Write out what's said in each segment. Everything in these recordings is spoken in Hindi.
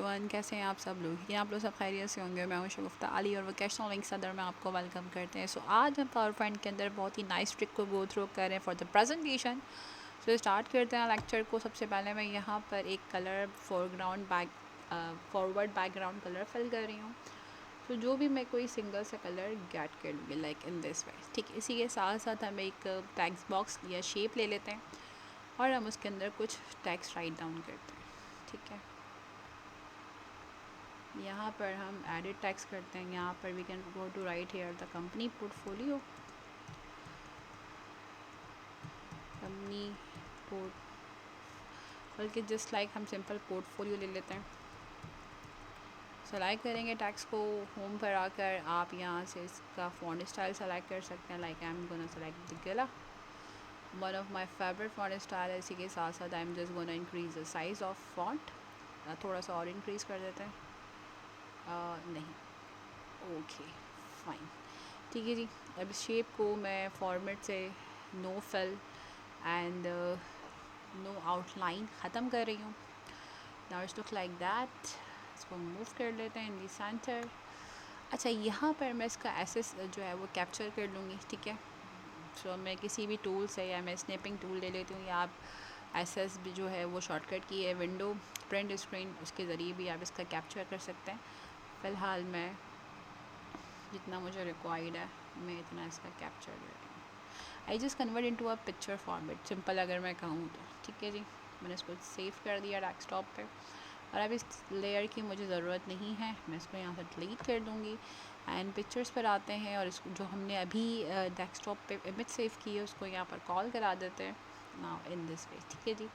एवरीवन, कैसे हैं आप सब लोग? ये आप लोग सब खैरियत से होंगे। मैं हूं शगुफ्ता अली और वोकेशनल विंग सदर में आपको वेलकम करते हैं। सो आज हम पावर पॉइंट के अंदर बहुत ही नाइस ट्रिक को गो थ्रू कर रहे हैं for the presentation. So start करते हैं लेक्चर को। सबसे पहले मैं यहाँ पर एक colour forward background colour fill कर रही हूँ। तो जो भी मैं कोई सिंगल सा कलर गेट कर लूँगी लाइक इन दिस वे। ठीक, इसी के साथ साथ हम एक टेक्स्ट बॉक्स या शेप ले लेते हैं और हम उसके अंदर कुछ टेक्स्ट राइट डाउन करते हैं। ठीक है, यहाँ पर हम एडिट टेक्स्ट करते हैं। यहाँ पर we can go to right here the company portfolio, company port, बल्कि जस्ट लाइक हम सिंपल पोर्टफोलियो ले लेते हैं। सेलेक्ट करेंगे टेक्स्ट को। होम पर आकर आप यहाँ से इसका फॉन्ट स्टाइल सेलेक्ट कर सकते हैं। Like I am gonna select the Gala, one of my favourite font style है। इसी के साथ साथ I am just gonna increase the size of font, थोड़ा सा और इंक्रीज़ कर देते हैं। नहीं, ओके फाइन, ठीक है जी। अब इस शेप को मैं फॉर्मेट से no fill and no outline ख़त्म कर रही हूँ। Now it's look like that. इसको मूव कर लेते हैं इन दी सेंटर। अच्छा, यहाँ पर मैं इसका एसेस जो है वो कैप्चर कर लूँगी। ठीक है, सो मैं किसी भी टूल से, या मैं स्नैपिंग टूल ले लेती हूँ, या आप एसेस भी जो है वो शॉर्टकट की है विंडो प्रिंट स्क्रीन, उसके ज़रिए भी आप इसका कैप्चर कर सकते हैं। फ़िलहाल मैं जितना मुझे रिक्वायर्ड है मैं इतना इसका कैप्चर कर रही हूँ। I just convert into a picture format, simple अगर मैं कहूँ तो। ठीक है जी, मैंने इसको सेव कर दिया डेस्कटॉप पे। और अब इस लेयर की मुझे ज़रूरत नहीं है, मैं इसको यहाँ से डिलीट कर दूँगी। एंड पिक्चर्स पर आते हैं और इसको जो हमने अभी डेस्कटॉप पे इमेज सेव की है उसको यहाँ पर कॉल करा देते हैं नाउ इन दिस वे। ठीक है जी,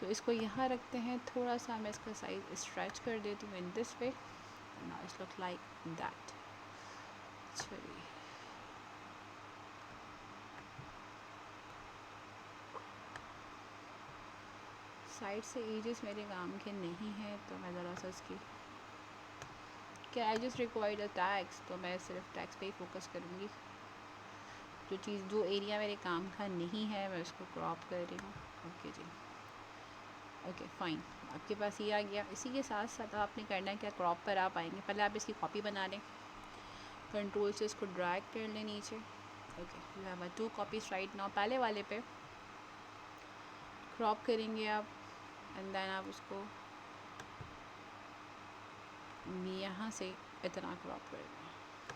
सो इसको यहाँ रखते हैं। थोड़ा सा मैं इसका साइज स्ट्रेच कर देती हूँ in this way. Now it's look like that. चलिए, साइड से एजेस मेरे काम के नहीं है, तो मैं ज़रा सा इसकी क्या I just required a tax, तो मैं सिर्फ टैक्स पे ही फोकस करूँगी। जो एरिया मेरे काम का नहीं है मैं उसको क्रॉप कर रही हूँ। ओके जी, ओके फाइन, आपके पास ये आ गया। इसी के साथ साथ आपने करना है क्या, क्रॉप पर आप आएंगे, पहले आप इसकी कॉपी बना लें, कंट्रोल से इसको ड्रैग कर लें नीचे। Okay, you have a 2 copies right now. पहले वाले पे क्रॉप करेंगे आप एंड देन आप उसको यहाँ से इतना क्रॉप कर दें।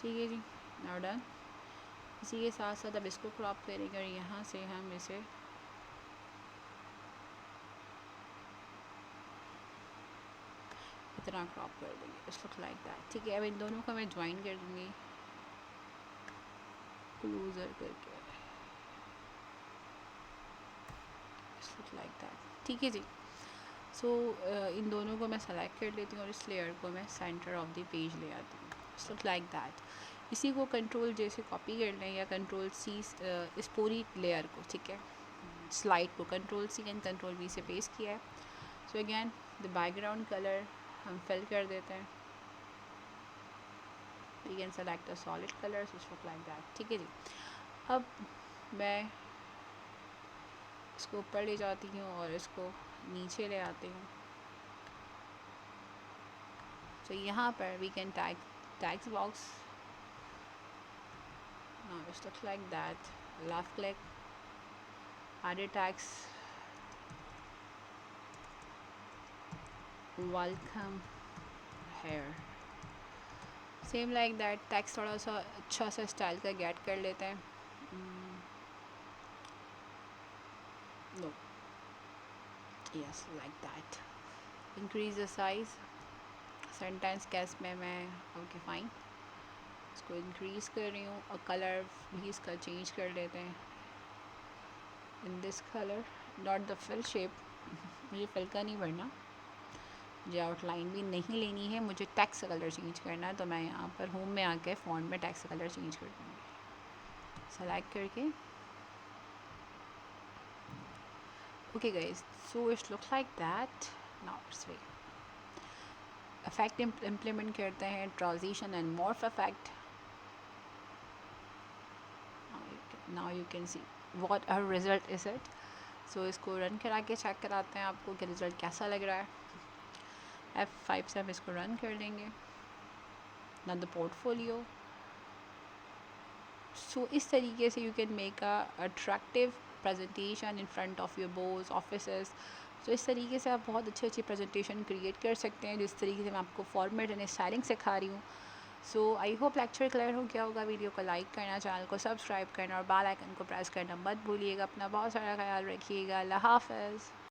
ठीक है जी, नाउ डन। इसी के साथ साथ अब इसको क्रॉप करेंगे और यहाँ से हम इसे इतना क्रॉप कर देंगे। It's look like that. ठीक है, अब इन दोनों को मैं ज्वाइन कर दूँगी क्लोजर करके। It's look like that. ठीक है जी, सो इन दोनों को मैं सेलेक्ट कर लेती हूँ और इस लेयर को मैं सेंटर ऑफ द पेज ले आती हूँ। It's look like that. इसी को कंट्रोल जैसे कॉपी कर लें या कंट्रोल सी, इस पूरी लेयर को, ठीक है, स्लाइड को control C and control V से पेस्ट किया है। So again the background colour हम फिल कर देते हैं। We can select a solid colour, so look like that. ठीक है जी, अब मैं इसको ऊपर ले जाती हूँ और इसको नीचे ले आती हूँ। तो यहाँ पर we can text box, now it looks like that. Left click, edit text, welcome here, same like that. Text थोड़ा सा अच्छा सा स्टाइल का गेट कर लेते हैं। No, yes like that. Increase the size, sentence case में मैं ओके फाइन इसको इंक्रीज़ कर रही हूँ। और कलर भी इसका चेंज कर लेते हैं in this colour, not the fill shape, मुझे फिल का नहीं भरना, मुझे आउटलाइन भी नहीं लेनी है, मुझे टेक्स्ट का कलर चेंज करना है। तो मैं यहाँ पर होम में आके फ़ॉन्ट में टेक्स्ट का कलर चेंज कर दूँगी सेलेक्ट करके। Okay guys, so it's look like that. Now it's way effect implement करते हैं, transition and morph effect. Now you can see what a result is it. सो इसको रन करा के चेक कराते हैं आपको कि रिज़ल्ट कैसा लग रहा है। F5 से हम इसको रन कर देंगे ना द पोर्टफोलियो। सो इस तरीके से you can make a attractive presentation in front of your Bose offices. तो इस तरीके से आप बहुत अच्छी अच्छी प्रेजेंटेशन क्रिएट कर सकते हैं, जिस तरीके से मैं आपको फॉर्मेट एंड स्टाइलिंग सिखा रही हूँ। सो आई होप लेक्चर क्लियर हो गया होगा। वीडियो को लाइक करना, चैनल को सब्सक्राइब करना और बेल आइकन को प्रेस करना मत भूलिएगा। अपना बहुत सारा ख्याल रखिएगा। अल्लाह हाफ़िज़।